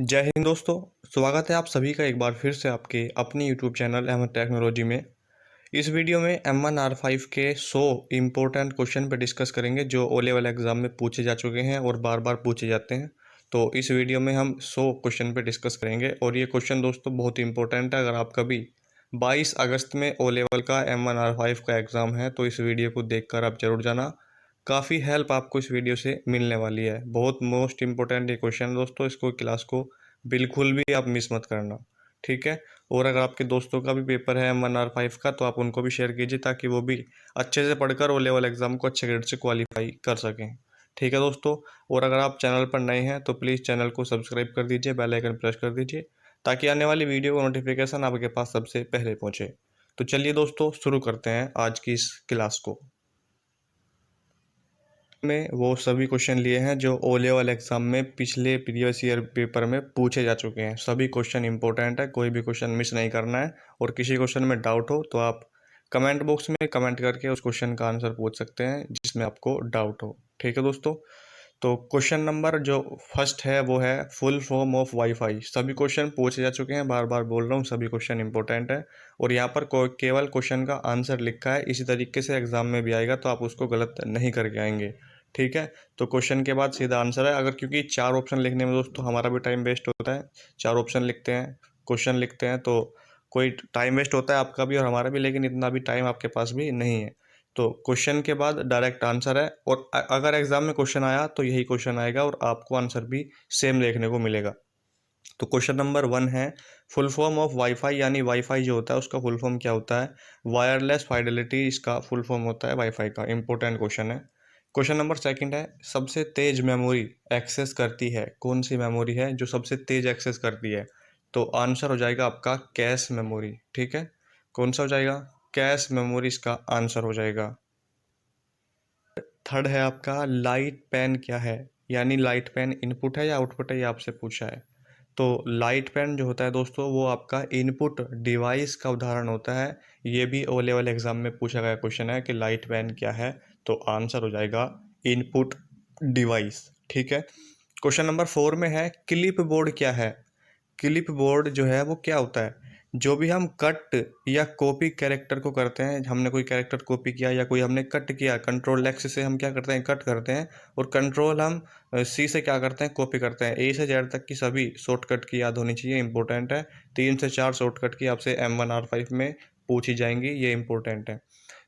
जय हिंद दोस्तों। स्वागत है आप सभी का एक बार फिर से आपके अपनी यूट्यूब चैनल अहमद टेक्नोलॉजी में। इस वीडियो में M1R5 के 100 इम्पोर्टेंट क्वेश्चन पर डिस्कस करेंगे जो ओ लेवल एग्ज़ाम में पूछे जा चुके हैं और बार बार पूछे जाते हैं। तो इस वीडियो में हम 100 क्वेश्चन पे डिस्कस करेंगे और ये क्वेश्चन दोस्तों बहुत इंपॉर्टेंट है। अगर आप कभी 22 अगस्त में ओ लेवल का M1R5 का एग्ज़ाम है तो इस वीडियो को देखकर आप जरूर जाना। काफ़ी हेल्प आपको इस वीडियो से मिलने वाली है। बहुत मोस्ट इम्पोर्टेंट ये क्वेश्चन है दोस्तों, इसको क्लास को बिल्कुल भी आप मिस मत करना, ठीक है। और अगर आपके दोस्तों का भी पेपर है M1R5 का तो आप उनको भी शेयर कीजिए ताकि वो भी अच्छे से पढ़कर ओ लेवल एग्ज़ाम को अच्छे ग्रेड से क्वालिफाई कर सकें, ठीक है दोस्तों। और अगर आप चैनल पर नए हैं तो प्लीज़ चैनल को सब्सक्राइब कर दीजिए, बेल आइकन प्रेस कर दीजिए ताकि आने वाली वीडियो का नोटिफिकेशन आपके पास सबसे पहले पहुँचे। तो चलिए दोस्तों शुरू करते हैं आज की इस क्लास को। में वो सभी क्वेश्चन लिए हैं जो ओ लेवल एग्ज़ाम में पिछले प्रीवियस ईयर पेपर में पूछे जा चुके हैं। सभी क्वेश्चन इंपॉर्टेंट है, कोई भी क्वेश्चन मिस नहीं करना है। और किसी क्वेश्चन में डाउट हो तो आप कमेंट बॉक्स में कमेंट करके उस क्वेश्चन का आंसर पूछ सकते हैं जिसमें आपको डाउट हो, ठीक है दोस्तों। तो क्वेश्चन नंबर जो फर्स्ट है वो है फुल फॉर्म ऑफ वाईफाई। सभी क्वेश्चन पूछे जा चुके हैं, बार बार बोल रहा हूँ, सभी क्वेश्चन इंपॉर्टेंट है। और यहाँ पर केवल क्वेश्चन का आंसर लिखा है, इसी तरीके से एग्जाम में भी आएगा तो आप उसको गलत नहीं करके आएंगे, ठीक है। तो क्वेश्चन के बाद सीधा आंसर है। अगर क्योंकि 4 ऑप्शन लिखने में दोस्तों हमारा भी टाइम वेस्ट होता है, 4 ऑप्शन लिखते हैं, क्वेश्चन लिखते हैं तो कोई टाइम वेस्ट होता है आपका भी और हमारा भी, लेकिन इतना भी टाइम आपके पास भी नहीं है। तो क्वेश्चन के बाद डायरेक्ट आंसर है और अगर एग्जाम में क्वेश्चन आया तो यही क्वेश्चन आएगा और आपको आंसर भी सेम देखने को मिलेगा। तो क्वेश्चन नंबर 1 है फुल फॉर्म ऑफ वाईफाई, यानी वाईफाई जो होता है उसका फुल फॉर्म क्या होता है। वायरलेस फाइडेलिटी इसका फुल फॉर्म होता है वाईफाई का। इंपॉर्टेंट क्वेश्चन है। क्वेश्चन नंबर 2 है सबसे तेज मेमोरी एक्सेस करती है, कौन सी मेमोरी है जो सबसे तेज एक्सेस करती है। तो आंसर हो जाएगा आपका कैश मेमोरी, ठीक है। कौन सा हो जाएगा, कैश मेमोरी इसका आंसर हो जाएगा। थर्ड है आपका लाइट पेन क्या है, यानी लाइट पेन इनपुट है या आउटपुट है, ये आपसे पूछा है। तो लाइट पेन जो होता है दोस्तों वो आपका इनपुट डिवाइस का उदाहरण होता है। ये भी ओ लेवल एग्जाम में पूछा गया क्वेश्चन है कि लाइट पेन क्या है, तो आंसर हो जाएगा इनपुट डिवाइस, ठीक है। क्वेश्चन नंबर 4 में है क्लिप बोर्ड क्या है। क्लिप बोर्ड जो है वो क्या होता है, जो भी हम कट या कॉपी कैरेक्टर को करते हैं, हमने कोई कैरेक्टर कॉपी किया या कोई हमने कट किया, कंट्रोल एक्स से हम क्या करते हैं, कट करते हैं। और कंट्रोल हम सी से क्या करते हैं, कॉपी करते हैं। ए से जेड तक की सभी शॉर्टकट की याद होनी चाहिए, इंपॉर्टेंट है। 3 से 4 शॉर्टकट की आपसे M1R5 में पूछी जाएंगी, ये इंपॉर्टेंट है।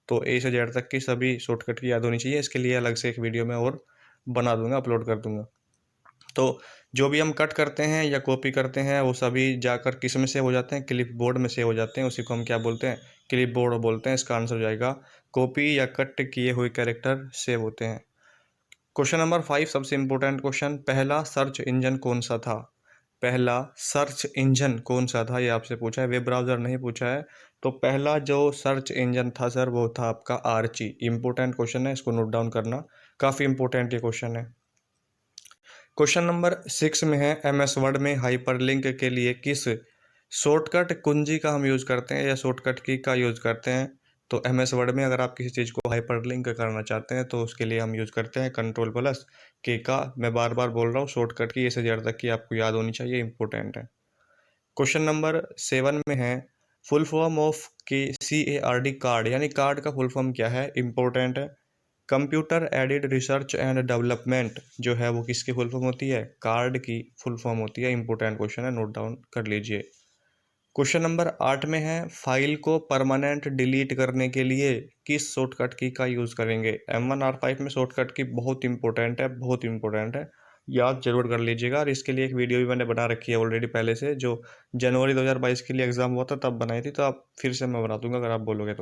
तो ए से जेड तक की सभी शॉर्टकट की याद होनी चाहिए। इसके लिए अलग से एक वीडियो में और बना दूंगा, अपलोड कर दूंगा। तो जो भी हम कट करते हैं या कॉपी करते हैं वो सभी जाकर किस में सेव हो जाते हैं, क्लिप बोर्ड में सेव हो जाते हैं। उसी को हम क्या बोलते हैं, क्लिप बोर्ड बोलते हैं। इसका आंसर हो जाएगा कॉपी या कट किए हुए कैरेक्टर सेव होते हैं। क्वेश्चन नंबर 5 सबसे इंपॉर्टेंट क्वेश्चन, पहला सर्च इंजन कौन सा था। पहला सर्च इंजन कौन सा था, ये आपसे पूछा है, वेब ब्राउज़र नहीं पूछा है। तो पहला जो सर्च इंजन था सर वो था आपका आर्ची। इंपॉर्टेंट क्वेश्चन है, इसको नोट डाउन करना, काफ़ी इंपॉर्टेंट ये क्वेश्चन है। क्वेश्चन नंबर 6 में है MS वर्ड में हाइपरलिंक के लिए किस शॉर्टकट कुंजी का हम यूज़ करते हैं या शॉर्टकट की का यूज़ करते हैं। तो MS वर्ड में अगर आप किसी चीज़ को हाइपरलिंक करना चाहते हैं तो उसके लिए हम यूज़ करते हैं Ctrl+K का। मैं बार बार बोल रहा हूँ, शॉर्टकट की से जेड तक की आपको याद होनी चाहिए, इंपॉर्टेंट है। क्वेश्चन नंबर 7 में है full form of CARD card, यानी कार्ड का फुल फॉर्म क्या है, इंपॉर्टेंट है। Computer aided research and development जो है वो किसकी फुल फॉर्म होती है, कार्ड की फुल फॉर्म होती है। इंपॉर्टेंट क्वेश्चन है, नोट डाउन कर लीजिए। क्वेश्चन नंबर 8 में है फाइल को परमानेंट डिलीट करने के लिए किस शॉर्टकट की का यूज़ करेंगे। M1R5 में शॉर्टकट की बहुत इंपॉर्टेंट है, बहुत इंपॉर्टेंट है, याद जरूर कर लीजिएगा। और इसके लिए एक वीडियो भी मैंने बना रखी है ऑलरेडी पहले से, जो जनवरी 2022 के लिए एग्जाम हुआ था तब बनाई थी, तो आप फिर से मैं बना दूंगा अगर आप बोलोगे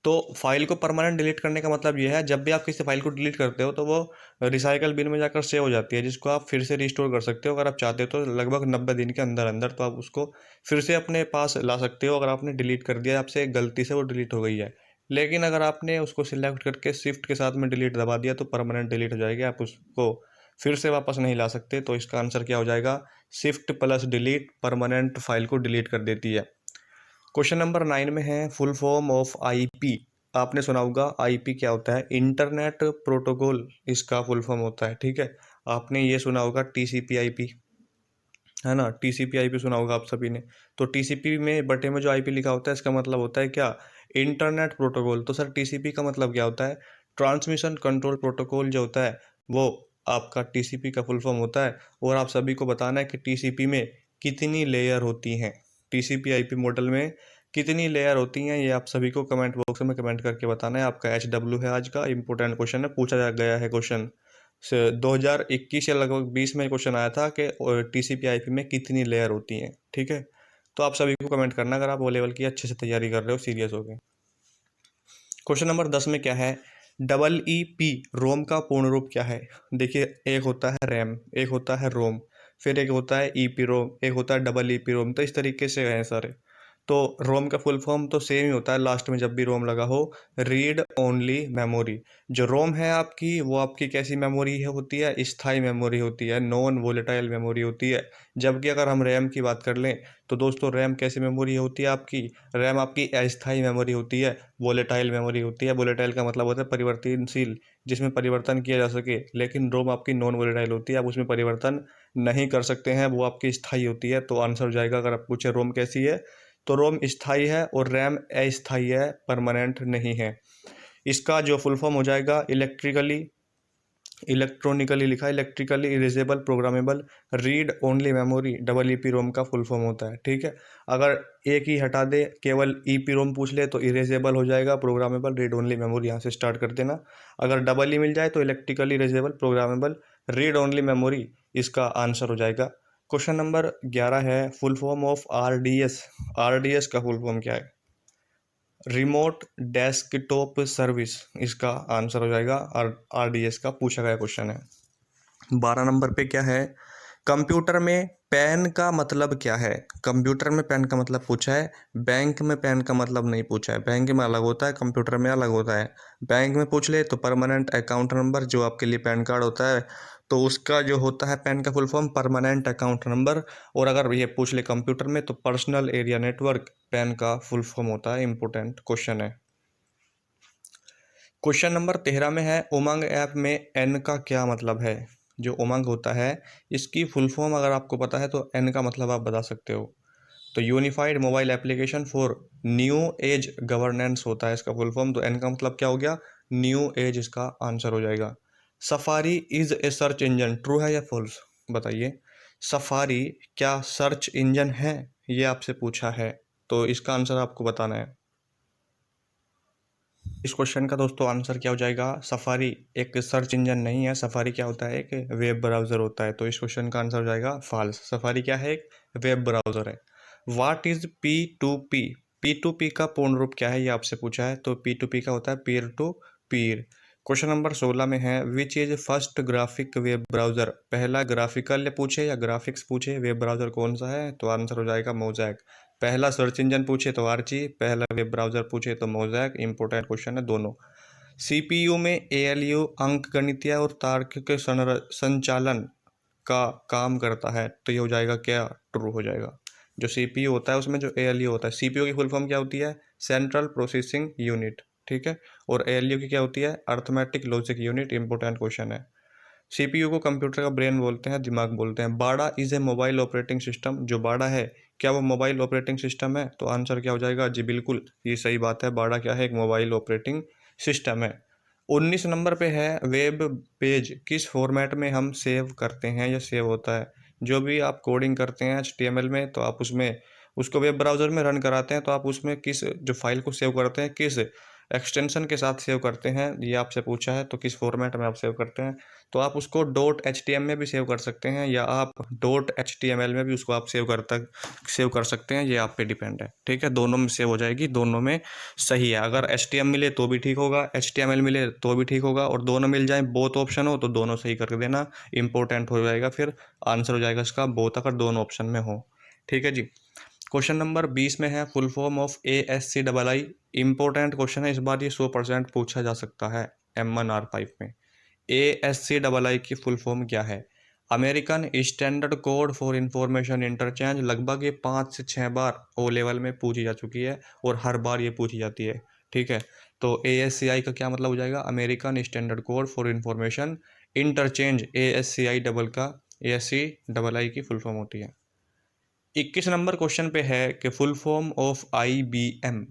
तो फाइल को परमानेंट डिलीट करने का मतलब ये है, जब भी आप किसी फाइल को डिलीट करते हो तो वो रिसाइकल बिन में जाकर सेव हो जाती है, जिसको आप फिर से रिस्टोर कर सकते हो अगर आप चाहते हो तो लगभग 90 दिन के अंदर अंदर। तो आप उसको फिर से अपने पास ला सकते हो अगर आपने डिलीट कर दिया, आपसे गलती से वो डिलीट हो गई है। लेकिन अगर आपने उसको सिलेक्ट करके शिफ्ट के साथ में डिलीट दबा दिया तो परमानेंट डिलीट हो जाएगी, आप उसको फिर से वापस नहीं ला सकते। तो इसका आंसर क्या हो जाएगा, Shift+Delete परमानेंट फाइल को डिलीट कर देती है। क्वेश्चन नंबर 9 में है फुल फॉर्म ऑफ IP। आपने सुना होगा IP क्या होता है, इंटरनेट प्रोटोकॉल इसका फुल फॉर्म होता है, ठीक है। आपने ये सुना होगा TCP/IP, है ना। टीसीपी आईपी सुना होगा आप सभी ने। तो टीसीपी में बटे में जो आईपी लिखा होता है, इसका मतलब होता है क्या, इंटरनेट प्रोटोकॉल। तो सर टीसीपी का मतलब क्या होता है, ट्रांसमिशन कंट्रोल प्रोटोकॉल जो होता है वो आपका टीसीपी का फुल फॉर्म होता है। और आप सभी को बताना है कि टीसीपी में कितनी लेयर होती हैं, टीसीपी आईपी मॉडल में कितनी लेयर होती हैं, ये आप सभी को कमेंट बॉक्स में कमेंट करके बताना है। आपका HW है आज का, इंपॉर्टेंट क्वेश्चन है, पूछा गया है क्वेश्चन से 2021 या लगभग 20 में क्वेश्चन आया था कि टीसीपी आईपी में कितनी लेयर होती हैं। ठीक है, तो आप सभी को कमेंट करना अगर आप ओ लेवल की अच्छे से तैयारी कर रहे हो, सीरियस हो गए। क्वेश्चन नंबर 10 में क्या है, EEP रोम का पूर्ण रूप क्या है। देखिए, एक होता है रैम, एक होता है रोम, फिर एक होता है ईपी रोम, एक होता है EEP रोम। तो इस तरीके से हैं सारे। तो रोम का फुल फॉर्म तो सेम ही होता है, लास्ट में जब भी रोम लगा हो, रीड ओनली मेमोरी। जो रोम है आपकी, वो आपकी कैसी मेमोरी है होती है, स्थायी मेमोरी होती है, नॉन वोलेटाइल मेमोरी होती है। जबकि अगर हम रैम की बात कर लें तो दोस्तों, रैम कैसी मेमोरी होती है आपकी, रैम आपकी अस्थायी मेमोरी होती है, वोलेटाइल मेमोरी होती है। वोलेटाइल का मतलब होता है परिवर्तनशील, जिसमें परिवर्तन किया जा सके। लेकिन रोम आपकी नॉन वोलेटाइल होती है, आप उसमें परिवर्तन नहीं कर सकते हैं, वो आपकी स्थायी होती है। तो आंसर हो जाएगा, अगर आप पूछे रोम कैसी है, तो रोम स्थायी है और रैम अस्थायी है, परमानेंट नहीं है। इसका जो फुल फॉर्म हो जाएगा, इलेक्ट्रॉनिकली लिखा है, electrically erasable programmable read only memory, EEP रोम का फुल फॉर्म होता है। ठीक है, अगर एक ही हटा दे, केवल ईपी रोम पूछ ले, तो इरेजेबल हो जाएगा, प्रोग्रामेबल रीड ओनली मेमोरी यहाँ से स्टार्ट कर देना। अगर डबल ई मिल जाए तो electrically erasable programmable read only memory, इसका आंसर हो जाएगा। क्वेश्चन नंबर 11 है, full form of RDS। RDS का फुल फॉर्म क्या है, रिमोट डेस्कटॉप सर्विस, इसका आंसर हो जाएगा। RDS का पूछा गया क्वेश्चन है। 12 नंबर पे क्या है, कंप्यूटर में पैन का मतलब क्या है। कंप्यूटर में पैन का मतलब पूछा है, बैंक में पैन का मतलब नहीं पूछा है। बैंक में अलग होता है, कंप्यूटर में अलग होता है। बैंक में पूछ ले तो परमानेंट अकाउंट नंबर, जो आपके लिए पैन कार्ड होता है, तो उसका जो होता है पैन का full form permanent account number. और अगर ये पूछ ले कंप्यूटर में, तो पर्सनल एरिया नेटवर्क पैन का फुल फॉर्म होता है। इंपॉर्टेंट क्वेश्चन है। क्वेश्चन नंबर 13 में है, उमंग ऐप में एन का क्या मतलब है। जो उमंग होता है, इसकी फुल फॉर्म अगर आपको पता है तो एन का मतलब आप बता सकते हो। तो unified mobile application for new age governance होता है इसका फुल फॉर्म। तो एन का मतलब क्या हो गया, न्यू एज, इसका आंसर हो जाएगा। Safari is a search engine, true है या फॉल्स, बताइए। सफारी क्या सर्च इंजन है, ये आपसे पूछा है, तो इसका आंसर आपको बताना है। इस क्वेश्चन का दोस्तों आंसर क्या हो जाएगा, सफारी एक सर्च इंजन नहीं है। सफारी क्या होता है, एक वेब ब्राउज़र होता है। तो इस क्वेश्चन का आंसर हो जाएगा फॉल्स। सफारी क्या है, एक वेब ब्राउज़र है। व्हाट इज P2P, P2P का पूर्ण रूप क्या है, ये आपसे पूछा है। तो P2P का होता है peer to Pir. Question number 16 में है, which is first graphic web browser. पहला ग्राफिकल पूछे या ग्राफिक्स पूछे, वेब ब्राउज़र कौन सा है, तो आंसर हो जाएगा मोज़ैक। पहला सर्च इंजन पूछे तो आर्ची, पहला वेब ब्राउज़र पूछे तो मोज़ैक। इंपॉर्टेंट क्वेश्चन है दोनों। सीपीयू में एएलयू अंकगणितीय और तार्किक संचालन का काम करता है। तो ये हो जाएगा क्या, ट्रू हो जाएगा। जो सीपीयू होता है उसमें जो एएलयू होता है, सीपीयू की फुल फॉर्म क्या होती है, सेंट्रल प्रोसेसिंग यूनिट। ठीक है, और एएलयू की क्या होती है, arithmetic logic unit. Important question है। सीपीयू को कंप्यूटर का ब्रेन बोलते हैं, दिमाग बोलते हैं। बाड़ा is a mobile operating system, जो बाड़ा है क्या वो मोबाइल ऑपरेटिंग सिस्टम है, तो आंसर क्या हो जाएगा, जी बिल्कुल, ये सही बात है। बाड़ा क्या है, एक मोबाइल ऑपरेटिंग सिस्टम है। 19 नंबर पे है, वेब पेज किस फॉर्मेट में हम सेव करते हैं या सेव होता है। जो भी आप कोडिंग करते हैं HTML में, तो आप उसमें उसको वेब ब्राउज़र में रन कराते हैं, तो आप उसमें किस जो फाइल को सेव करते हैं, किस एक्सटेंशन के साथ सेव करते हैं, ये आपसे पूछा है। तो किस फॉर्मेट में आप सेव करते हैं, तो आप उसको .htm में भी सेव कर सकते हैं, या आप .html में भी उसको आप सेव कर सकते हैं। ये आप पे डिपेंड है। ठीक है, दोनों में सेव हो जाएगी, दोनों में सही है। अगर HTML मिले तो भी ठीक होगा, HTML मिले तो भी ठीक होगा, और दोनों मिल जाए, बोथ ऑप्शन हो, तो दोनों सही कर देना। इंपॉर्टेंट हो जाएगा, फिर आंसर हो जाएगा इसका बोथ, अगर दोनों ऑप्शन में हो। ठीक है जी। क्वेश्चन नंबर 20 में है, full form of ASCII। Important question है, इस बार ये 100% पूछा जा सकता है M1R5 में। ASCII की फुल फॉर्म क्या है, American standard code for information interchange. लगभग ये 5 से 6 बार ओ लेवल में पूछी जा चुकी है, और हर बार ये पूछी जाती है। ठीक है, तो ASCII का क्या मतलब हो जाएगा, American standard code for information interchange. ASCII double का ASCII की फुल फॉर्म होती है। 21 नंबर क्वेश्चन पे है कि full form of IBM।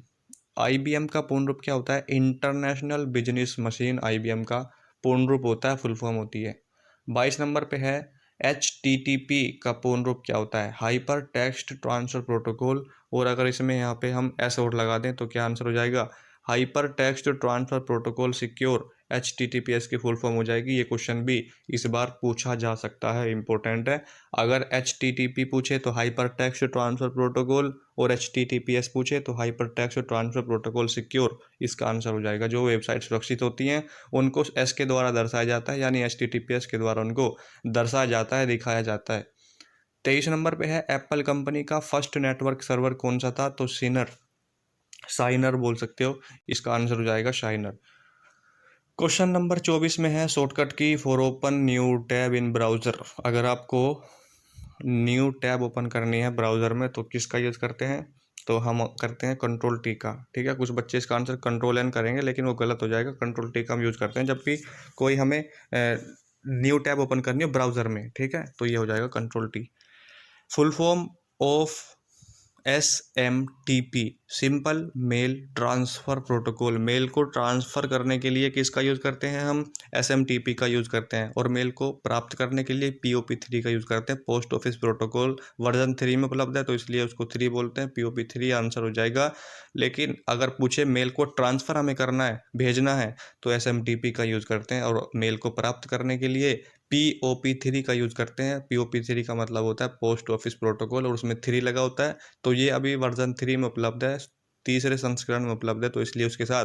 IBM का पूर्ण रूप क्या होता है? इंटरनेशनल बिजनेस मशीन IBM का पूर्ण रूप होता है, फुल फॉर्म होती है। 22 नंबर पे है HTTP का पूर्ण रूप क्या होता है? Hyper text transfer protocol. और अगर इसमें यहाँ पे हम एस और लगा दें तो क्या आंसर हो जाएगा? Hyper text transfer protocol secure, HTTPS की फुल फॉर्म हो जाएगी। ये क्वेश्चन भी इस बार पूछा जा सकता है, इंपॉर्टेंट है। अगर HTTP पूछे तो हाइपर टेक्स्ट ट्रांसफर प्रोटोकॉल, और HTTPS पूछे तो hyper text transfer protocol secure इसका आंसर हो जाएगा। जो वेबसाइट सुरक्षित होती हैं उनको एस के द्वारा दर्शाया जाता है, यानी HTTPS के द्वारा उनको दर्शाया जाता है, दिखाया जाता है। 23 नंबर पे है एप्पल कंपनी का फर्स्ट नेटवर्क सर्वर कौन सा था? तो शाइनर बोल सकते हो, इसका आंसर हो जाएगा शाइनर। क्वेश्चन नंबर 24 में है शॉर्टकट की for open new tab in browser. अगर आपको न्यू टैब ओपन करनी है ब्राउज़र में तो किसका यूज़ करते हैं? तो हम करते हैं कंट्रोल टी का। ठीक है, कुछ बच्चे इसका आंसर कंट्रोल एन करेंगे लेकिन वो गलत हो जाएगा। कंट्रोल टी का हम यूज़ करते हैं जब भी कोई हमें न्यू टैब ओपन करनी है ब्राउज़र में। ठीक है, तो ये हो जाएगा control T. Full form of SMTP, simple mail transfer protocol. Mail को ट्रांसफ़र करने के लिए किसका यूज़ करते हैं? हम SMTP का यूज़ करते हैं। और मेल को प्राप्त करने के लिए POP3 का यूज़ करते हैं। पोस्ट ऑफिस प्रोटोकॉल वर्जन 3 में उपलब्ध है तो इसलिए उसको 3 बोलते हैं। POP3 आंसर हो जाएगा। लेकिन अगर पूछे मेल को ट्रांसफ़र हमें करना है, भेजना है, तो SMTP का यूज़ करते हैं। और मेल को प्राप्त करने के लिए POP3 का यूज़ करते हैं। POP3 का मतलब होता है पोस्ट ऑफिस प्रोटोकॉल, और उसमें 3 लगा होता है। तो ये अभी वर्जन 3 में उपलब्ध है, तीसरे संस्करण में उपलब्ध है, तो इसलिए उसके साथ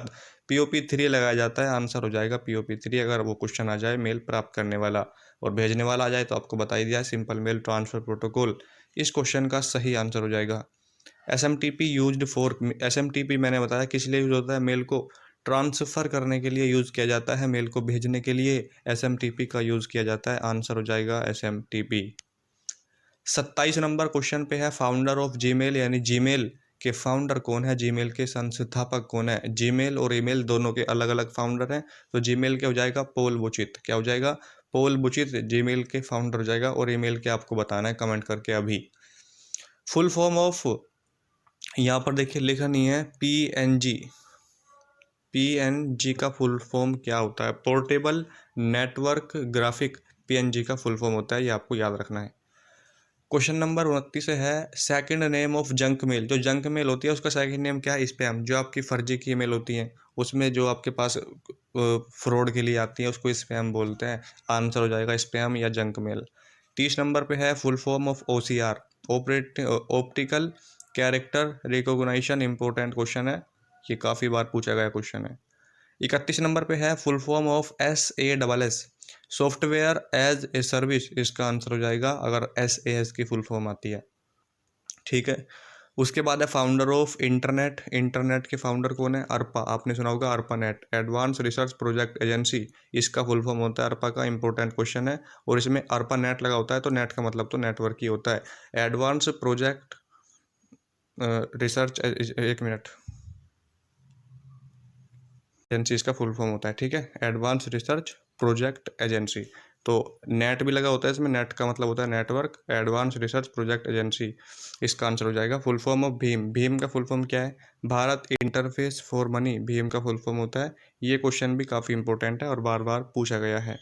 POP3 लगाया जाता है। आंसर हो जाएगा POP3 अगर वो क्वेश्चन आ जाए मेल प्राप्त करने वाला। और भेजने वाला आ जाए तो आपको बता ही दिया, सिंपल मेल ट्रांसफ़र प्रोटोकॉल इस क्वेश्चन का सही आंसर हो जाएगा। SMTP मैंने बताया किस लिए यूज होता है? मेल को ट्रांसफ़र करने के लिए यूज़ किया जाता है। मेल को भेजने के लिए SMTP का यूज़ किया जाता है। आंसर हो जाएगा SMTP। 27 नंबर क्वेश्चन पे है फाउंडर ऑफ जीमेल, यानी जीमेल के फाउंडर कौन है? जीमेल के संस्थापक कौन है? जीमेल और ईमेल दोनों के अलग अलग फाउंडर हैं। तो जीमेल क्या हो जाएगा? पॉल बुचित। क्या हो जाएगा? पॉल बुचित जीमेल के फाउंडर हो जाएगा। और ईमेल के आपको बताना है कमेंट करके अभी। फुल फॉर्म ऑफ, यहाँ पर देखिए लिखा नहीं है, PNG का फुल फॉर्म क्या होता है? पोर्टेबल नेटवर्क ग्राफिक PNG का फुल फॉर्म होता है, ये आपको याद रखना है। क्वेश्चन नंबर 29 है second name of junk mail. जो जंक मेल होती है उसका सेकंड नेम क्या है? स्पैम। जो आपकी फर्जी की ईमेल होती हैं उसमें जो आपके पास फ्रॉड के लिए आती है उसको स्पैम बोलते हैं। आंसर हो जाएगा स्पैम या जंक मेल। 30 नंबर पे है full form of OCR, optical character recognition. Important question है, ये काफ़ी बार पूछा गया क्वेश्चन है। 31 नंबर पे है full form of SaaS, software as a service. इसका आंसर हो जाएगा अगर SAS की फुल फॉर्म आती है। ठीक है, उसके बाद है फाउंडर ऑफ इंटरनेट। इंटरनेट के फाउंडर कौन है? अर्पा। आपने सुना होगा Arpa net, advance research project agency, इसका फुल फॉर्म होता है अर्पा का। इंपॉर्टेंट क्वेश्चन है। और इसमें अर्पा नेट लगा होता है तो नेट का मतलब तो नेटवर्क ही होता है। एडवांस प्रोजेक्ट रिसर्च, एक मिनट, एजेंसी इसका फुल फॉर्म होता है। ठीक है, एडवांस रिसर्च प्रोजेक्ट एजेंसी। तो नेट भी लगा होता है इसमें, नेट का मतलब होता है network, advance research project agency इसका आंसर हो जाएगा। Full form of Bhim. Bhim का फुल फॉर्म क्या है? Bharat interface for money, Bhim का फुल फॉर्म होता है। ये क्वेश्चन भी काफ़ी इंपॉर्टेंट है और बार बार पूछा गया है।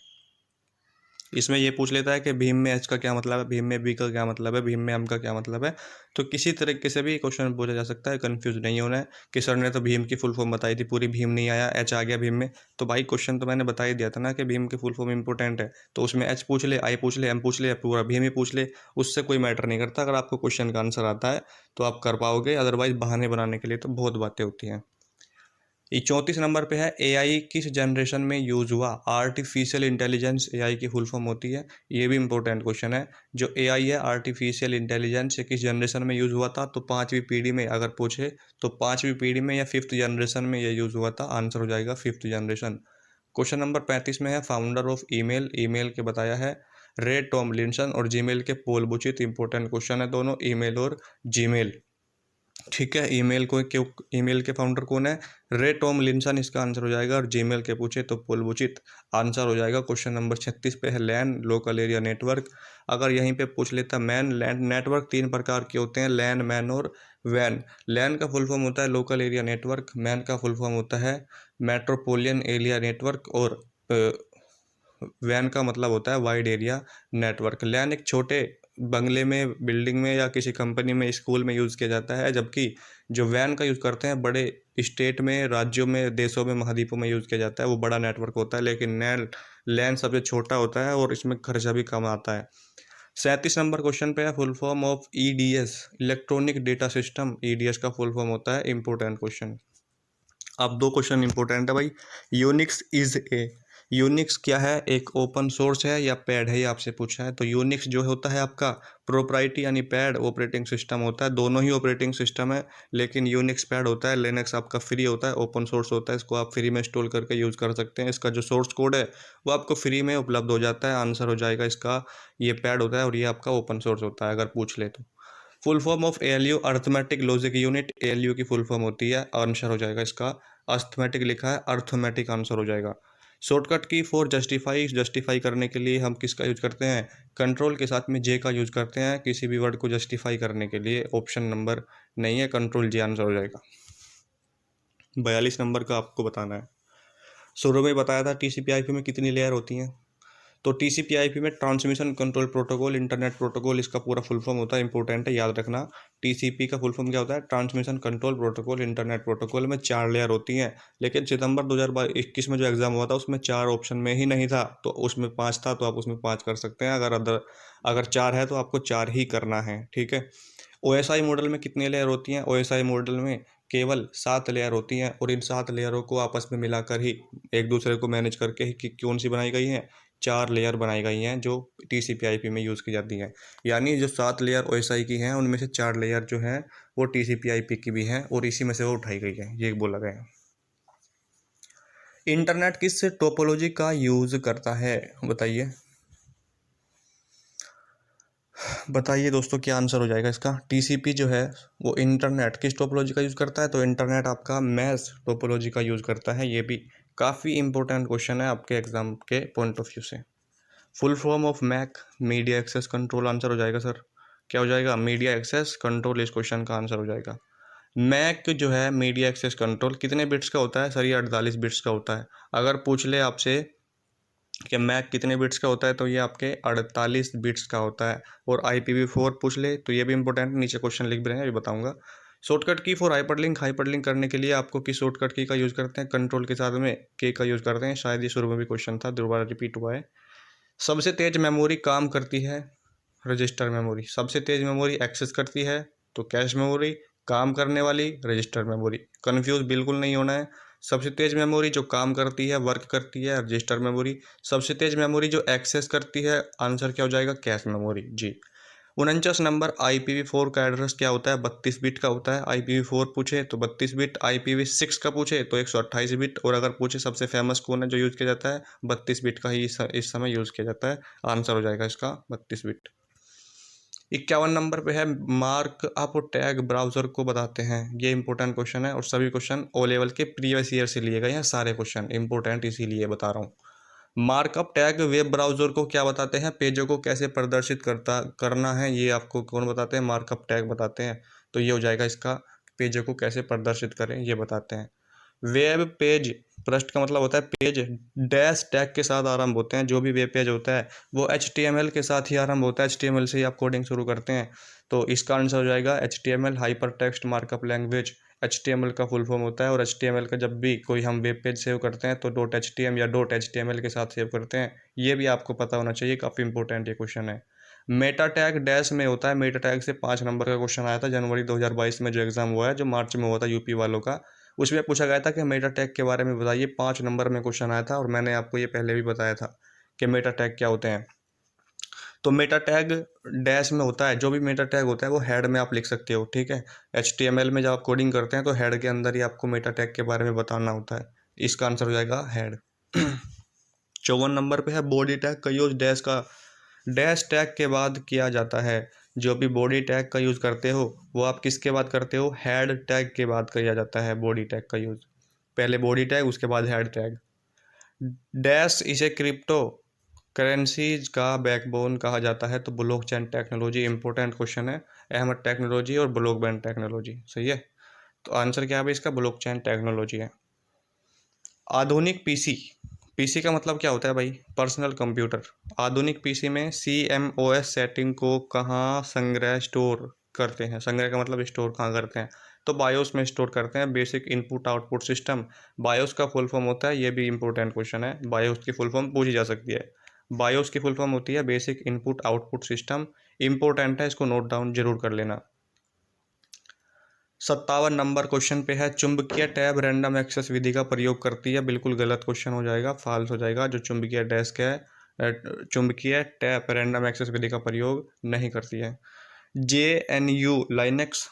इसमें ये पूछ लेता है कि भीम में एच का क्या मतलब है, भीम में बी का क्या मतलब है, भीम में एम का क्या मतलब है। तो किसी तरीके से भी क्वेश्चन पूछा जा सकता है, कंफ्यूज नहीं होना है कि सर ने तो भीम की फुल फॉर्म बताई थी, पूरी भीम नहीं आया, एच आ गया भीम में। तो भाई क्वेश्चन तो मैंने बता ही दिया था ना कि भीम की फुल फॉर्म इंपॉर्टेंट है। तो उसमें एच पूछ ले, आई पूछ ले, एम पूछ ले, या पूरा भीम ही पूछ ले, उससे कोई मैटर नहीं करता। अगर आपको क्वेश्चन का आंसर आता है तो आप कर पाओगे, अदरवाइज बहाने बनाने के लिए तो बहुत बातें होती हैं। ये 34 नंबर पे है AI किस जनरेशन में यूज़ हुआ? आर्टिफिशियल इंटेलिजेंस AI की फुल फॉर्म होती है। ये भी इंपॉर्टेंट क्वेश्चन है। जो AI है आर्टिफिशियल इंटेलिजेंस, ये किस जनरेशन में यूज़ हुआ था? तो 5वीं पीढ़ी में अगर पूछे तो 5वीं पीढ़ी में या 5th जनरेशन में ये यूज़ हुआ था। आंसर हो जाएगा 5th जनरेशन। क्वेश्चन नंबर 35 में है फाउंडर ऑफ ईमेल। ईमेल के बताया है रे टॉमलिंसन और जीमेल के पॉल बुचित। इंपॉर्टेंट क्वेश्चन है दोनों, ईमेल और जीमेल। ठीक है। ईमेल को क्यों, ईमेल के फाउंडर कौन है? रे टॉमलिंसन इसका आंसर हो जाएगा। और जीमेल के पूछे तो पुलबुचित आंसर हो जाएगा। क्वेश्चन नंबर 36 पे है लैन, लोकल एरिया नेटवर्क। अगर यहीं पे पूछ लेता मैन, लैंड नेटवर्क 3 प्रकार के होते हैं, लैन, मैन और वैन। लैन का फुल फॉर्म होता है लोकल एरिया नेटवर्क, मैन का फुल फॉर्म होता है मेट्रोपोलियन एरिया नेटवर्क, और वैन का मतलब होता है वाइड एरिया नेटवर्क। लैन एक छोटे बंगले में, बिल्डिंग में या किसी कंपनी में, स्कूल में यूज़ किया जाता है, जबकि जो वैन का यूज़ करते हैं बड़े स्टेट में, राज्यों में, देशों में, महाद्वीपों में यूज़ किया जाता है, वो बड़ा नेटवर्क होता है। लेकिन लैन सबसे छोटा होता है और इसमें खर्चा भी कम आता है। 37 नंबर क्वेश्चन पे है full form of EDS, electronic data system. EDS का फुल फॉर्म होता है, इंपॉर्टेंट क्वेश्चन। अब दो क्वेश्चन इंपॉर्टेंट है भाई। यूनिक्स इज ए, यूनिक्स क्या है? एक ओपन सोर्स है या पैड है, ये आपसे पूछा है। तो यूनिक्स जो होता है आपका प्रोप्राइटी यानी पैड ऑपरेटिंग सिस्टम होता है। दोनों ही ऑपरेटिंग सिस्टम है, लेकिन यूनिक्स पैड होता है, लिनक्स आपका फ्री होता है, ओपन सोर्स होता है। इसको आप फ्री में इंस्टॉल करके यूज़ कर सकते हैं। इसका जो सोर्स कोड है वो आपको फ्री में उपलब्ध हो जाता है। आंसर हो जाएगा इसका, ये पैड होता है और ये आपका ओपन सोर्स होता है अगर पूछ ले तो। Full form of ALU, arithmetic logic unit. ALU की फुल फॉर्म होती है, आंसर हो जाएगा इसका अर्थमेटिक लिखा है, अर्थमेटिक आंसर हो जाएगा। शॉर्टकट की फॉर जस्टिफाई, जस्टिफाई करने के लिए हम किसका यूज करते हैं? कंट्रोल के साथ में जे का यूज करते हैं किसी भी वर्ड को जस्टिफाई करने के लिए। ऑप्शन नंबर नहीं है, कंट्रोल जे आंसर हो जाएगा। 42 नंबर का आपको बताना है। शुरू में बताया था टीसीपी आईपी में कितनी लेयर होती हैं। तो टीसीपी आईपी में transmission control protocol internet protocol, इसका पूरा फुल फॉर्म होता है, इंपॉर्टेंट है, याद रखना। टीसीपी का फुल फॉर्म क्या होता है? Transmission control protocol internet protocol में 4 लेयर होती हैं। लेकिन सितंबर 2021 में जो एग्जाम हुआ था उसमें 4 ऑप्शन में ही नहीं था, तो उसमें 5 था, तो आप उसमें 5 कर सकते हैं। अगर 4 है तो आपको 4 ही करना है, ठीक है। ओएसआई मॉडल में कितनी लेयर होती हैं? ओएसआई मॉडल में केवल 7 लेयर होती हैं, और इन 7 लेयरों को आपस में मिलाकर ही, एक दूसरे को मैनेज करके ही कौन सी बनाई गई हैं? 4 लेयर बनाई गई हैं जो टीसीपी/आईपी में यूज़ की जाती हैं। यानी जो 7 लेयर ओएसआई की हैं उनमें से 4 लेयर जो हैं वो टीसीपी/आईपी की भी हैं, और इसी में से वो उठाई गई है, ये बोला गया है। इंटरनेट किस टोपोलॉजी का यूज़ करता है, बताइए। बताइए दोस्तों, क्या आंसर हो जाएगा इसका? टीसीपी जो है वो इंटरनेट किस टोपोलॉजी का यूज़ करता है? तो इंटरनेट आपका मैश टोपोलॉजी का यूज़ करता है। ये भी काफ़ी इंपॉर्टेंट क्वेश्चन है आपके एग्जाम के पॉइंट ऑफ व्यू से। Full form of MAC, media access control, answer हो जाएगा सर। क्या हो जाएगा? मीडिया एक्सेस कंट्रोल, इस क्वेश्चन का आंसर हो जाएगा। मैक जो है मीडिया एक्सेस कंट्रोल कितने बिट्स का होता है? सर ये 48 बिट्स का होता है। अगर पूछ ले आपसे कि मैक कितने बिट्स का होता है, तो ये आपके 48 बिट्स का होता है। और IPv4 पूछ ले तो ये भी इंपॉर्टेंट, नीचे क्वेश्चन लिख भी रहे हैं, ये बताऊंगा। शॉर्टकट की फॉर हाइपरलिंक, हाइपरलिंक करने के लिए आपको किस शॉर्टकट की का यूज़ करते हैं? कंट्रोल के साथ में के का यूज़ करते हैं। शायद ये शुरू में भी क्वेश्चन था, दोबारा रिपीट हुआ है। सबसे तेज मेमोरी काम करती है? Register memory. सबसे तेज मेमोरी एक्सेस करती है तो कैश मेमोरी, काम करने वाली रजिस्टर मेमोरी। कंफ्यूज बिल्कुल नहीं होना है। सबसे तेज मेमोरी जो काम करती है, वर्क करती है, रजिस्टर मेमोरी। सबसे तेज मेमोरी जो एक्सेस करती है, आंसर क्या हो जाएगा? कैश मेमोरी जी। 49 नंबर, IPv4 का एड्रेस क्या होता है? 32 बिट का होता है। IPv4 पूछे तो 32 बिट, IPv6 का पूछे तो 128 बिट, और अगर पूछे सबसे फेमस कौन है जो यूज़ किया जाता है, 32 बिट का ही इस समय यूज़ किया जाता है। आंसर हो जाएगा इसका 32 बिट। 51 नंबर पे है मार्क अप टैग ब्राउज़र को बताते हैं। ये इंपॉर्टेंट क्वेश्चन है, और सभी क्वेश्चन ओ लेवल के प्रीवियस ईयर से लिए गए हैं। सारे क्वेश्चन इंपॉर्टेंट इसीलिए बता रहा हूँ। मार्कअप टैग वेब ब्राउज़र को क्या बताते हैं? पेजों को कैसे प्रदर्शित करना है, ये आपको कौन बताते हैं? मार्कअप टैग बताते हैं। तो ये हो जाएगा इसका, पेजों को कैसे प्रदर्शित करें ये बताते हैं। वेब पेज, पृष्ठ का मतलब होता है पेज, डैश टैग के साथ आरंभ होते हैं। जो भी वेब पेज होता है वो HTML के साथ ही आरंभ होता है। HTML से ही आप कोडिंग शुरू करते हैं। तो इसका आंसर हो जाएगा HTML, hyper text markup language. HTML का फुल फॉर्म होता है, और HTML का जब भी कोई हम वेब पेज सेव करते हैं तो .htm या .html के साथ सेव करते हैं। ये भी आपको पता होना चाहिए, काफ़ी इंपॉर्टेंट ये क्वेश्चन है। मेटा टैग डैश में होता है। मेटा टैग से 5 नंबर का क्वेश्चन आया था जनवरी 2022 में, जो एग्जाम हुआ है, जो मार्च में हुआ था यूपी वालों का। उसमें पूछा गया था कि मेटा टैग के बारे में बताइए। 5 नंबर में क्वेश्चन आया था, और मैंने आपको ये पहले भी बताया था कि मेटा टैग क्या होते हैं। तो मेटा टैग डैश में होता है। जो भी मेटा टैग होता है वो हेड में आप लिख सकते हो, ठीक है। HTML में जब आप कोडिंग करते हैं तो हेड के अंदर ही आपको मेटा टैग के बारे में बताना होता है। इसका आंसर हो जाएगा हेड। 54 नंबर पे है बॉडी टैग का यूज डैश टैग के बाद किया जाता है। जो भी बॉडी टैग का यूज़ करते हो वो आप किसके बाद करते हो, हेड टैग के बाद किया जाता है बॉडी टैग का यूज़। पहले बॉडी टैग उसके बाद हेड टैग। डैश इसे क्रिप्टो करेंसीज का बैकबोन कहा जाता है, तो ब्लॉकचेन टेक्नोलॉजी। इंपॉर्टेंट क्वेश्चन है, अहमद टेक्नोलॉजी और ब्लॉकचेन टेक्नोलॉजी, सही है। तो आंसर क्या है इसका, ब्लॉकचेन टेक्नोलॉजी है। आधुनिक पीसी, पीसी का मतलब क्या होता है भाई, पर्सनल कंप्यूटर। आधुनिक पीसी में CMOS सेटिंग को कहाँ संग्रह स्टोर करते हैं, संग्रह का मतलब स्टोर कहाँ करते हैं, तो बायोस में स्टोर करते हैं, basic input output system. BIOS का फुल फॉर्म होता है, ये भी इंपॉर्टेंट क्वेश्चन है, बायोस की फुल फॉर्म पूछी जा सकती है। बायोस की फुल फॉर्म होती है basic input output system. Important है, इसको नोट डाउन जरूर कर लेना। 57 नंबर क्वेश्चन पे है, चुंबकीय टैब रैंडम एक्सेस विधि का प्रयोग करती है। बिल्कुल गलत क्वेश्चन हो जाएगा, फाल्स हो जाएगा। जो चुंबकीय डेस्क है, चुंबकीय टैब रैंडम एक्सेस विधि का प्रयोग नहीं करती है। JNU Linux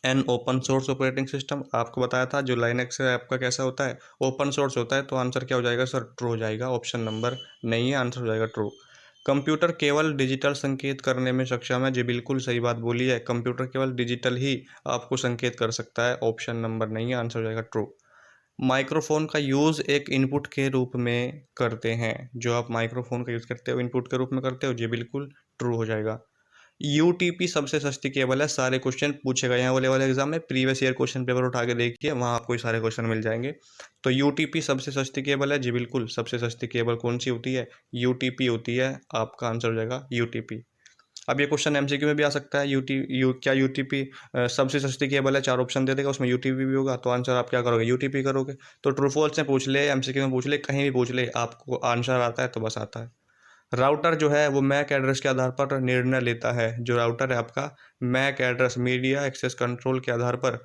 an open source operating system, आपको बताया था जो लाइनेक्स है आपका कैसा होता है, ओपन सोर्स होता है। तो आंसर क्या हो जाएगा सर, ट्रू हो जाएगा। ऑप्शन नंबर नहीं है, आंसर हो जाएगा ट्रू। कंप्यूटर केवल डिजिटल संकेत करने में सक्षम है, जी बिल्कुल सही बात बोली है, कंप्यूटर केवल डिजिटल ही आपको संकेत कर सकता है। ऑप्शन नंबर नहीं है, आंसर हो जाएगा ट्रू। माइक्रोफोन का यूज़ एक इनपुट के रूप में करते हैं, जो आप माइक्रोफोन का यूज़ करते हो इनपुट के रूप में करते हो, जी बिल्कुल ट्रू हो जाएगा। UTP सबसे सस्ती केबल है, सारे क्वेश्चन पूछे गए हैं वो लेवल एग्जाम में, प्रीवियस ईयर क्वेश्चन पेपर उठा के देखिए, वहाँ आपको ये सारे क्वेश्चन मिल जाएंगे। तो UTP सबसे सस्ती केबल है, जी बिल्कुल। सबसे सस्ती केबल कौन सी होती है, UTP होती है, आपका आंसर हो जाएगा UTP। अब ये क्वेश्चन MCQ में भी आ सकता है, क्या UTP सबसे सस्ती केबल है, 4 ऑप्शन दे देगा, उसमें UTP भी होगा, तो आंसर आप क्या करोगे, UTP करोगे। तो ट्रू फॉल्स में पूछ ले, MCQ में पूछ ले, कहीं भी पूछ ले, आपको आंसर आता है तो बस आता है। राउटर जो है वो मैक एड्रेस के आधार पर निर्णय लेता है, जो राउटर है आपका MAC address media access control के आधार पर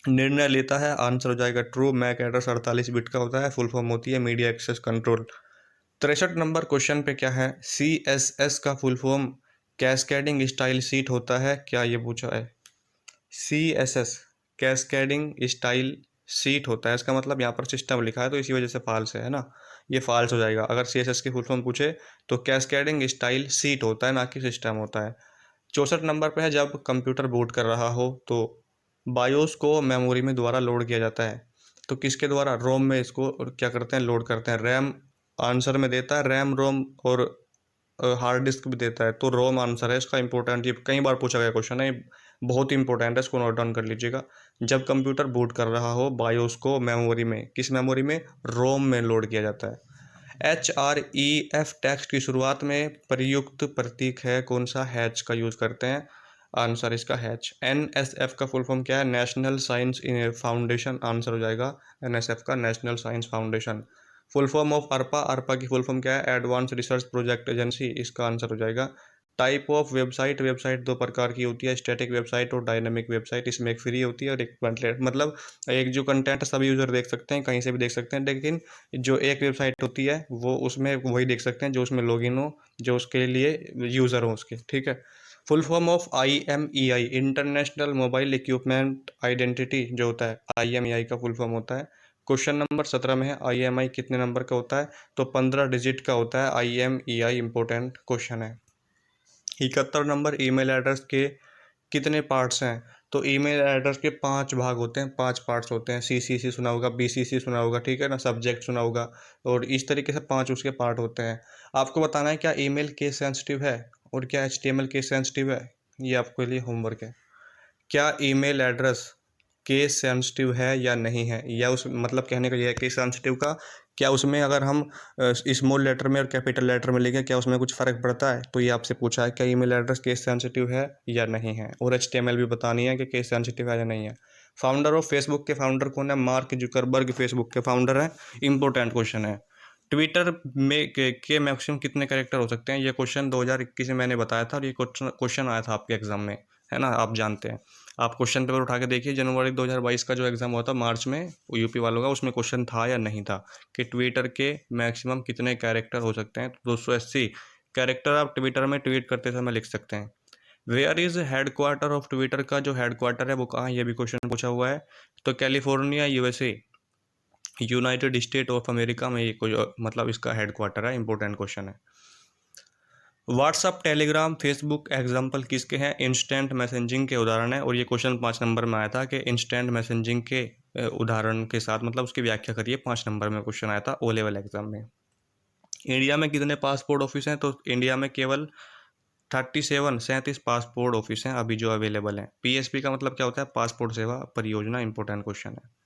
निर्णय लेता है। आंसर हो जाएगा ट्रू, मैक एड्रेस 48 बिट का होता है, फुल फॉर्म होती है media access control. 63 number question पे क्या है, CSS का full form cascading style sheet होता है, क्या ये पूछा है। CSS कैस्केडिंग स्टाइल सीट होता है, इसका मतलब यहाँ पर सिस्टम लिखा है तो इसी वजह से फाल्स है ना, ये फाल्स हो जाएगा। अगर CSS की फुल फॉर्म पूछे तो कैस्केडिंग स्टाइल सीट होता है, ना कि सिस्टम होता है। 64 नंबर पे है, जब कंप्यूटर बूट कर रहा हो तो बायोस को मेमोरी में दोबारा लोड किया जाता है, तो किसके द्वारा, रोम में इसको क्या करते हैं, लोड करते हैं। रैम आंसर में देता है, रैम रोम और हार्ड डिस्क भी देता है, तो रोम आंसर है इसका। इंपॉर्टेंट, ये कई बार पूछा गया क्वेश्चन है, बहुत इंपॉर्टेंट है, इसको नोट डाउन कर लीजिएगा। जब कंप्यूटर बूट कर रहा हो बायोस को मेमोरी में, किस मेमोरी में, रोम में लोड किया जाता है। HREF टेक्स्ट की शुरुआत में प्रयुक्त प्रतीक है, कौन सा, हैच का यूज़ करते हैं, आंसर इसका हैच। NSF का फुल फॉर्म क्या है, नेशनल साइंस फाउंडेशन, आंसर हो जाएगा NSF का national science foundation. Full form of ARPA, ARPA की फुल फॉर्म क्या है, एडवांस रिसर्च प्रोजेक्ट एजेंसी, इसका आंसर हो जाएगा। टाइप ऑफ वेबसाइट, वेबसाइट दो प्रकार की होती है, स्टैटिक वेबसाइट और डायनेमिक वेबसाइट। इसमें एक फ्री होती है और एक पेड, मतलब एक जो कंटेंट सभी यूज़र देख सकते हैं, कहीं से भी देख सकते हैं, लेकिन जो एक वेबसाइट होती है वो उसमें वही देख सकते हैं जो उसमें लॉगिन हो, जो उसके लिए यूज़र हो उसके, ठीक है। Full form of IMEI, international mobile equipment identity जो होता है, IMEI का फुल फॉर्म होता है। क्वेश्चन नंबर 17 में है, IMI कितने नंबर का होता है, तो 15 डिजिट का होता है IMEI, इंपॉर्टेंट क्वेश्चन है। 71 नंबर, ईमेल एड्रेस के कितने पार्ट्स हैं, तो ईमेल एड्रेस के 5 भाग होते हैं, 5 पार्ट्स होते हैं। CCC सुना होगा, BCC सुना होगा, ठीक है ना, सब्जेक्ट सुना होगा, और इस तरीके से 5 उसके पार्ट होते हैं। आपको बताना है क्या ईमेल केस सेंसिटिव है और क्या HTML केस सेंसिटिव है, ये आपके लिए होमवर्क है। क्या ईमेल एड्रेस केस सेंसिटिव है या नहीं है, या उस मतलब कहने का यह है केस सेंसिटिव का, क्या उसमें अगर हम स्मॉल लेटर में और कैपिटल लेटर में लिखें क्या उसमें कुछ फ़र्क पड़ता है, तो ये आपसे पूछा है क्या ईमेल एड्रेस केस सेंसिटिव है या नहीं है, और HTML भी बतानी है कि केस सेंसिटिव है या नहीं है। फाउंडर ऑफ फेसबुक के फाउंडर कौन है, मार्क जुकरबर्ग फेसबुक के फाउंडर हैं, इंपॉर्टेंट क्वेश्चन है। ट्विटर में के मैक्सिमम कितने कैरेक्टर हो सकते हैं, ये क्वेश्चन 2021 में मैंने बताया था और ये क्वेश्चन आया था आपके एग्जाम में, है ना, आप जानते हैं। आप क्वेश्चन पेपर उठा के देखिए, जनवरी 2022 का जो एग्ज़ाम हुआ था मार्च में UP वालों का, उसमें क्वेश्चन था या नहीं था कि ट्विटर के मैक्सिमम कितने कैरेक्टर हो सकते हैं, तो 280 कैरेक्टर आप ट्विटर में ट्वीट करते समय लिख सकते हैं। Where is head quarter of Twitter, का जो हेड क्वार्टर है वो कहाँ, ये भी क्वेश्चन पूछा हुआ है, तो California USA, United state of America में ये कोई मतलब इसका हेड क्वार्टर है, इंपॉर्टेंट क्वेश्चन है। व्हाट्सअप, टेलीग्राम, फेसबुक एग्जाम्पल किसके हैं? इंस्टेंट मैसेजिंग के उदाहरण है। और ये क्वेश्चन 5 नंबर में आया था कि इंस्टेंट मैसेजिंग के उदाहरण के साथ मतलब उसकी व्याख्या करिए। 5 नंबर में क्वेश्चन आया था ओ लेवल एग्जाम में। इंडिया में कितने पासपोर्ट ऑफिस हैं? तो इंडिया में केवल 37 पासपोर्ट ऑफिस हैं अभी जो अवेलेबल हैं। पीएसपी का मतलब क्या होता है? पासपोर्ट सेवा परियोजना। इंपॉर्टेंट क्वेश्चन है।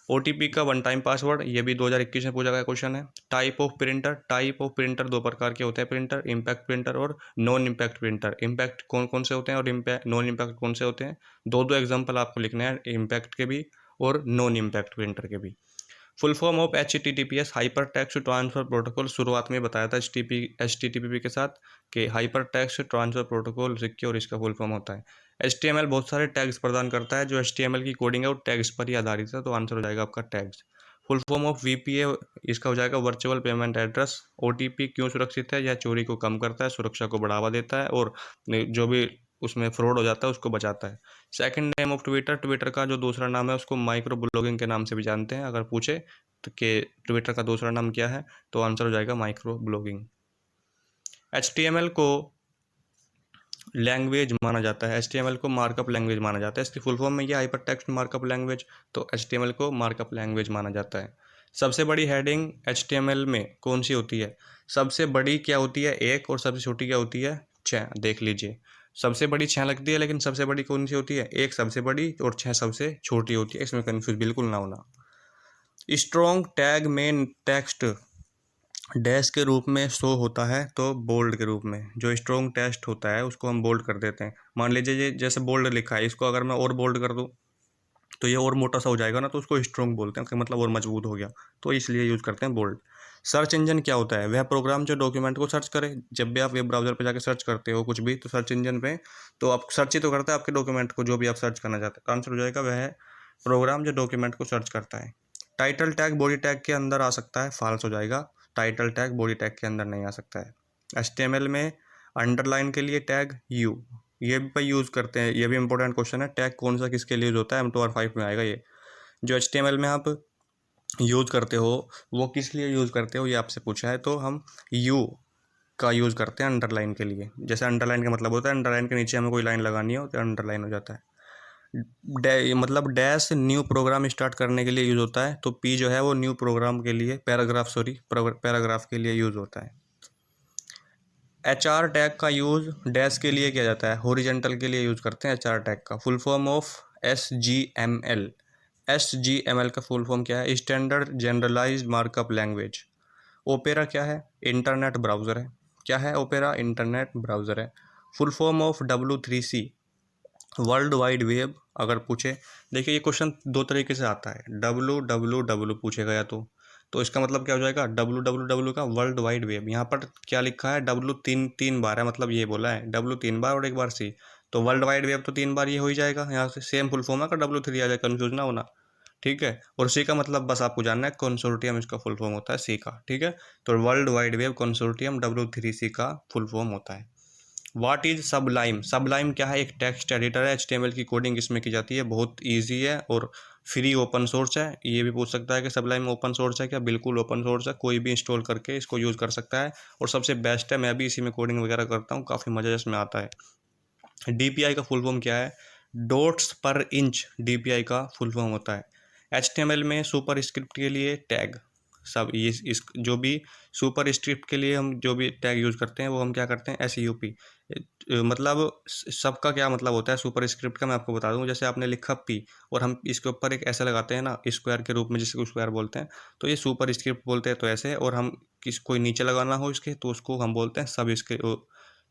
ओटीपी का वन टाइम पासवर्ड, ये भी 2021 में पूछा गया क्वेश्चन है। टाइप ऑफ प्रिंटर 2 प्रकार के होते हैं प्रिंटर, इम्पैक्ट प्रिंटर और नॉन इम्पैक्ट प्रिंटर। इम्पैक्ट कौन कौन से होते हैं और इम्पैक्ट नॉन इम्पैक्ट कौन से होते हैं? दो एग्जाम्पल आपको लिखने हैं, इम्पैक्ट के भी और नॉन इम्पैक्ट प्रिंटर के भी। Full form of HTTPS, hyper text transfer protocol. शुरुआत में बताया था HTTP के साथ कि hyper text transfer protocol secure इसका फुल फॉर्म होता है। HTML बहुत सारे टैग्स प्रदान करता है। जो HTML की कोडिंग है वो टैग्स पर ही आधारित है, तो आंसर हो जाएगा आपका tags. Full form of VPA, इसका हो जाएगा वर्चुअल पेमेंट एड्रेस। OTP क्यों सुरक्षित है? यह चोरी को कम करता है, सुरक्षा को बढ़ावा देता है और जो भी उसमें फ्रॉड हो जाता है उसको बचाता है। Second name of Twitter, Twitter का जो दूसरा नाम है उसको माइक्रो ब्लॉगिंग के नाम से भी जानते हैं। अगर पूछे तो कि ट्विटर का दूसरा नाम क्या है, तो आंसर हो जाएगा माइक्रो ब्लॉगिंग। HTML को लैंग्वेज माना जाता है, HTML को मार्कअप लैंग्वेज माना जाता है। इसकी फुल फॉर्म में यह हाइपर टेक्स्ट मार्कअप लैंग्वेज, तो HTML को मार्कअप लैंग्वेज माना जाता है। सबसे बड़ी हेडिंग HTML में कौन सी होती है? सबसे बड़ी क्या होती है 1 और सबसे छोटी क्या होती है 6। देख लीजिए, सबसे बड़ी 6 लगती है, लेकिन सबसे बड़ी कौन सी होती है? 1 सबसे बड़ी और 6 सबसे छोटी होती है। इसमें कन्फ्यूज बिल्कुल ना होना। Strong tag main text dash के रूप में शो होता है तो बोल्ड के रूप में। जो स्ट्रॉन्ग टेक्स्ट होता है उसको हम बोल्ड कर देते हैं। मान लीजिए ये जैसे बोल्ड लिखा है, इसको अगर मैं और बोल्ड कर दूं तो ये और मोटा सा हो जाएगा ना, तो उसको स्ट्रॉन्ग बोलते हैं कि मतलब और मजबूत हो गया, तो इसलिए यूज़ करते हैं बोल्ड। सर्च इंजन क्या होता है? वह प्रोग्राम जो डॉक्यूमेंट को सर्च करे। जब भी आप वेब ब्राउजर पे जाके सर्च करते हो कुछ भी, तो सर्च इंजन पे तो आप सर्च ही तो करता है आपके डॉक्यूमेंट को, जो भी आप सर्च करना चाहते हैं। तो आंसर हो जाएगा वह प्रोग्राम जो डॉक्यूमेंट को सर्च करता है। टाइटल टैग बॉडी टैग के अंदर आ सकता है, फॉल्स हो जाएगा। टाइटल टैग बॉडी टैग के अंदर नहीं आ सकता है। HTML में अंडरलाइन के लिए टैग यू, ये भी यूज़ करते हैं। ये भी इंपॉर्टेंट क्वेश्चन है, टैग कौन सा किसके लिए यूज़ होता है? M2 और 5 में आएगा ये। जो HTML में आप यूज़ करते हो वो किस लिए यूज़ करते हो, ये आपसे पूछा है। तो हम यू का यूज़ करते हैं अंडरलाइन के लिए। जैसे अंडरलाइन का मतलब होता है अंडरलाइन के नीचे हमें कोई लाइन लगानी हो तो अंडरलाइन हो जाता है। मतलब डैश न्यू प्रोग्राम स्टार्ट करने के लिए यूज़ होता है, तो पी जो है वो न्यू प्रोग्राम के लिए, पैराग्राफ के लिए यूज़ होता है। HR टैग का यूज़ डैश के लिए किया जाता है, हॉरिजेंटल के लिए यूज़ करते हैं HR टैग का। Full form of SGML, SGML का फुल फॉर्म क्या है? Standard generalised markup language. Opera क्या है? इंटरनेट ब्राउज़र है। क्या है ओपेरा? इंटरनेट ब्राउज़र है। Full form of W3C, world wide web. अगर पूछे, देखिए ये क्वेश्चन 2 तरीके से आता है। WWW पूछेगा या तो इसका मतलब क्या हो जाएगा? WWW का वर्ल्ड वाइड वेब। यहाँ पर क्या लिखा है? W तीन बार है, मतलब ये बोला है W 3 बार और 1 बार C, तो वर्ल्ड वाइड वेब तो 3 बार ये हो ही जाएगा। यहाँ से सेम फुल फॉर्म है का W3 आ जाए, कन्फ्यूज ना होना, ठीक है। और सी का मतलब बस आपको जानना है, कंसोर्टियम इसका फुल फॉर्म होता है सी का, ठीक है। तो world wide web consortium W3C का फुल फॉर्म होता है। What is Sublime? सबलाइम क्या है? एक टेक्स्ट एडिटर है। HTML की कोडिंग इसमें की जाती है, बहुत ईजी है और फ्री ओपन सोर्स है। ये भी पूछ सकता है कि सबलाइम ओपन सोर्स है क्या? बिल्कुल ओपन सोर्स है, कोई भी इंस्टॉल करके इसको यूज़ कर सकता है और सबसे बेस्ट है। मैं भी इसी में कोडिंग वगैरह करता हूँ, काफ़ी मज़ा इसमें आता है। DPI का फुल फॉर्म क्या है? डॉट्स पर इंच DPI का फुल फॉर्म होता है। HTML में सुपर स्क्रिप्ट के लिए टैग, सब ये इस जो भी सुपर स्क्रिप्ट के लिए हम जो भी टैग यूज़ करते हैं वो हम क्या करते हैं? SUP। मतलब सबका क्या मतलब होता है सुपर स्क्रिप्ट का, मैं आपको बता दूं। जैसे आपने लिखा P और हम इसके ऊपर एक ऐसे लगाते हैं ना, स्क्वायर के रूप में, जिसको स्क्वायर बोलते हैं, तो ये सुपर स्क्रिप्ट बोलते हैं। तो ऐसे, और हम कोई नीचे लगाना हो इसके तो उसको हम बोलते हैं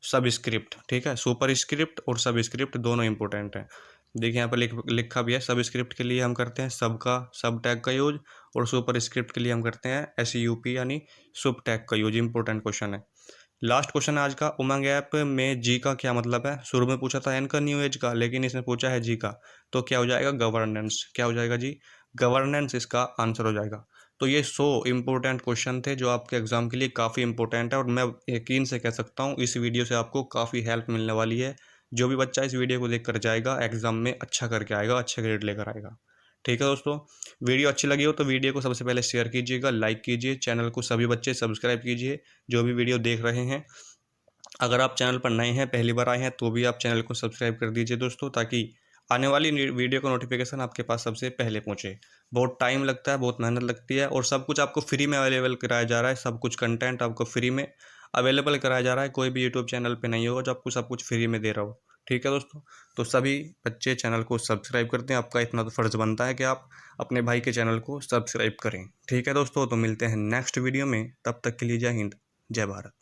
सब स्क्रिप्ट, ठीक है। सुपर स्क्रिप्ट और सब स्क्रिप्ट दोनों इंपॉर्टेंट हैं। देखिए यहाँ पर लिखा भी है, सब स्क्रिप्ट के लिए हम करते हैं सब टैग का यूज, और सुपर स्क्रिप्ट के लिए हम करते हैं SUP यानी सुप टैग का यूज। इंपॉर्टेंट क्वेश्चन है। लास्ट क्वेश्चन है आज का। उमंग ऐप में जी का क्या मतलब है? शुरू में पूछा था एन का, न्यू एज का, लेकिन इसने पूछा है जी का, तो क्या हो जाएगा? गवर्नेंस। क्या हो जाएगा जी? गवर्नेंस इसका आंसर हो जाएगा। तो ये 100 इंपॉर्टेंट क्वेश्चन थे जो आपके एग्जाम के लिए काफ़ी इंपॉर्टेंट है, और मैं यकीन से कह सकता हूँ इस वीडियो से आपको काफ़ी हेल्प मिलने वाली है। जो भी बच्चा इस वीडियो को देख कर जाएगा एग्जाम में अच्छा करके आएगा, अच्छे ग्रेड लेकर आएगा। ठीक है दोस्तों, वीडियो अच्छी लगी हो तो वीडियो को सबसे पहले शेयर कीजिएगा, लाइक कीजिए, चैनल को सभी बच्चे सब्सक्राइब कीजिए जो भी वीडियो देख रहे हैं। अगर आप चैनल पर नए हैं, पहली बार आए हैं, तो भी आप चैनल को सब्सक्राइब कर दीजिए दोस्तों, ताकि आने वाली वीडियो का नोटिफिकेशन आपके पास सबसे पहले पहुंचे। बहुत टाइम लगता है, बहुत मेहनत लगती है, और सब कुछ आपको फ्री में अवेलेबल कराया जा रहा है। सब कुछ कंटेंट आपको फ्री में अवेलेबल कराया जा रहा है। कोई भी यूट्यूब चैनल पे नहीं होगा जो आपको सब कुछ फ्री में दे रहा हो। ठीक है दोस्तों, तो सभी बच्चे चैनल को सब्सक्राइब करते हैं। आपका इतना तो फ़र्ज़ बनता है कि आप अपने भाई के चैनल को सब्सक्राइब करें। ठीक है दोस्तों, तो मिलते हैं नेक्स्ट वीडियो में। तब तक के लिए जय हिंद, जय भारत।